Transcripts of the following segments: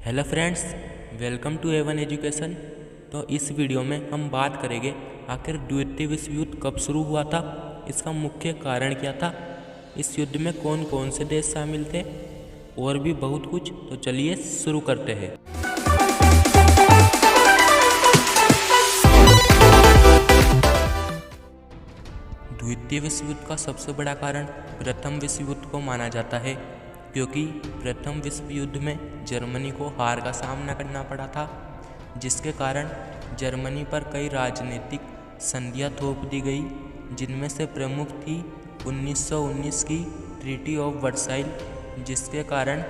Hello friends, welcome to A1 education. तो इस video में हम बात करेंगे आखिर द्वितीय विश्व युद्ध कब शुरू हुआ था, इसका मुख्य कारण क्या था, इस युद्ध में कौन कौन से देश शामिल थे और भी बहुत कुछ। तो चलिए शुरू करते हैं। द्वितीय विश्व युद्ध का सबसे बड़ा कारण प्रथम विश्व युद्ध को माना जाता है, क्योंकि प्रथम विश्व युद्ध में जर्मनी को हार का सामना करना पड़ा था, जिसके कारण जर्मनी पर कई राजनीतिक संधियां थोप दी गई, जिनमें से प्रमुख थी 1919 की ट्रीटी ऑफ वर्साइल, जिसके कारण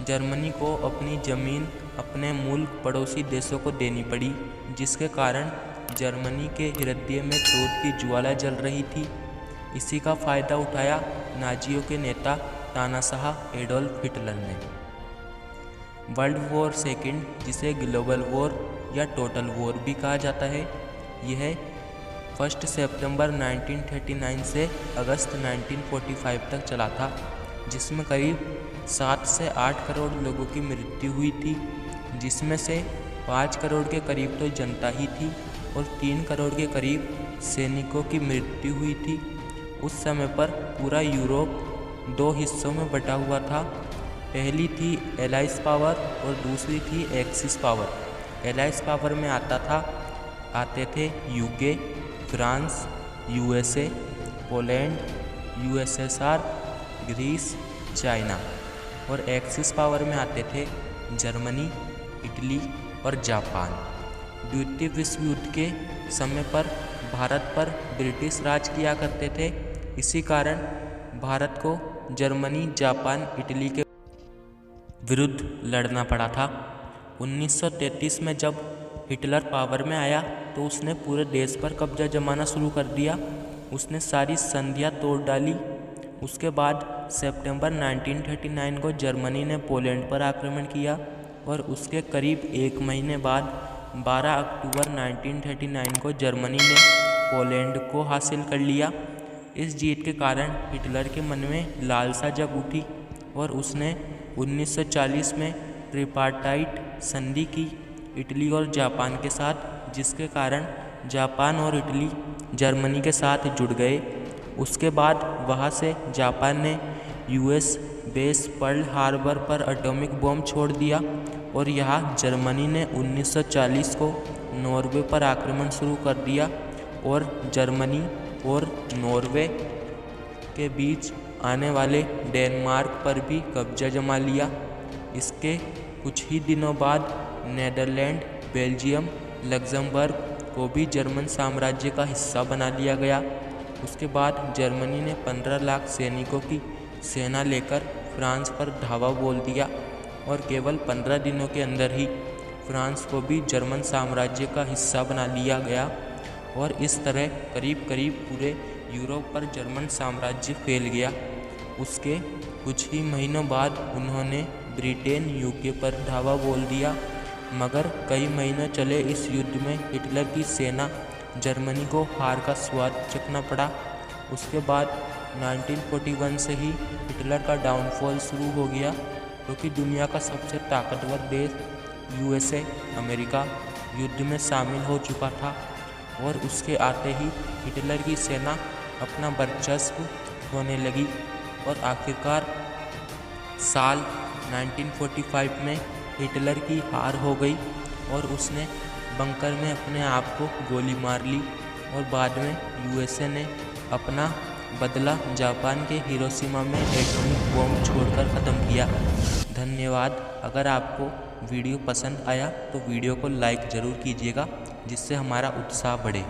जर्मनी को अपनी ज़मीन अपने मूल पड़ोसी देशों को देनी पड़ी, जिसके कारण जर्मनी के हृदय में क्रोध की ज्वाला जल रही थी। इसी का फ़ायदा उठाया नाजियों के नेता तानाशाह एडोल्फ हिटलर ने। वर्ल्ड वॉर सेकेंड, जिसे ग्लोबल वॉर या टोटल वॉर भी कहा जाता है, यह 1 सितंबर 1939 से अगस्त 1945 तक चला था, जिसमें करीब 7 से 8 करोड़ लोगों की मृत्यु हुई थी, जिसमें से 5 करोड़ के करीब तो जनता ही थी और 3 करोड़ के करीब सैनिकों की मृत्यु हुई थी। उस समय पर पूरा यूरोप 2 हिस्सों में बटा हुआ था। पहली थी एलाइज पावर और दूसरी थी एक्सिस पावर। एलाइज पावर में आते थे UK, France, USA, Poland, USSR, Greece, China, और एक्सिस पावर में आते थे जर्मनी, इटली और जापान। द्वितीय विश्व युद्ध के समय पर भारत पर ब्रिटिश राज किया करते थे, इसी कारण भारत को जर्मनी, जापान, इटली के विरुद्ध लड़ना पड़ा था। 1933 में जब हिटलर पावर में आया तो उसने पूरे देश पर कब्जा जमाना शुरू कर दिया। उसने सारी संधियां तोड़ डाली। उसके बाद सितंबर 1939 को जर्मनी ने पोलैंड पर आक्रमण किया और उसके करीब एक महीने बाद 12 अक्टूबर 1939 को जर्मनी ने पोलैंड को हासिल कर लिया। इस जीत के कारण हिटलर के मन में लालसा जग उठी और उसने 1940 में ट्रिपार्टाइट संधि की इटली और जापान के साथ, जिसके कारण जापान और इटली जर्मनी के साथ जुड़ गए। उसके बाद वहां से जापान ने यूएस बेस पर्ल हार्बर पर एटॉमिक बम छोड़ दिया और यहाँ जर्मनी ने 1940 को नॉर्वे पर आक्रमण शुरू कर दिया और जर्मनी और नॉर्वे के बीच आने वाले डेनमार्क पर भी कब्जा जमा लिया। इसके कुछ ही दिनों बाद नीदरलैंड, बेल्जियम, लग्जमबर्ग को भी जर्मन साम्राज्य का हिस्सा बना लिया गया। उसके बाद जर्मनी ने 15 लाख सैनिकों की सेना लेकर फ्रांस पर धावा बोल दिया और केवल 15 दिनों के अंदर ही फ्रांस को भी जर्मन साम्राज्य का हिस्सा बना लिया गया और इस तरह करीब करीब पूरे यूरोप पर जर्मन साम्राज्य फैल गया। उसके कुछ ही महीनों बाद उन्होंने ब्रिटेन, यूके पर धावा बोल दिया, मगर कई महीनों चले इस युद्ध में हिटलर की सेना जर्मनी को हार का स्वाद चखना पड़ा। उसके बाद 1941 से ही हिटलर का डाउनफॉल शुरू हो गया, क्योंकि दुनिया का सबसे ताकतवर देश यूएसए, अमेरिका युद्ध में शामिल हो चुका था और उसके आते ही हिटलर की सेना अपना वर्चस्व होने लगी और आखिरकार साल 1945 में हिटलर की हार हो गई और उसने बंकर में अपने आप को गोली मार ली और बाद में यूएसए ने अपना बदला जापान के हिरोशिमा में एटॉमिक बम छोड़कर ख़त्म किया। धन्यवाद। अगर आपको वीडियो पसंद आया तो वीडियो को लाइक ज़रूर कीजिएगा, जिससे हमारा उत्साह बढ़े।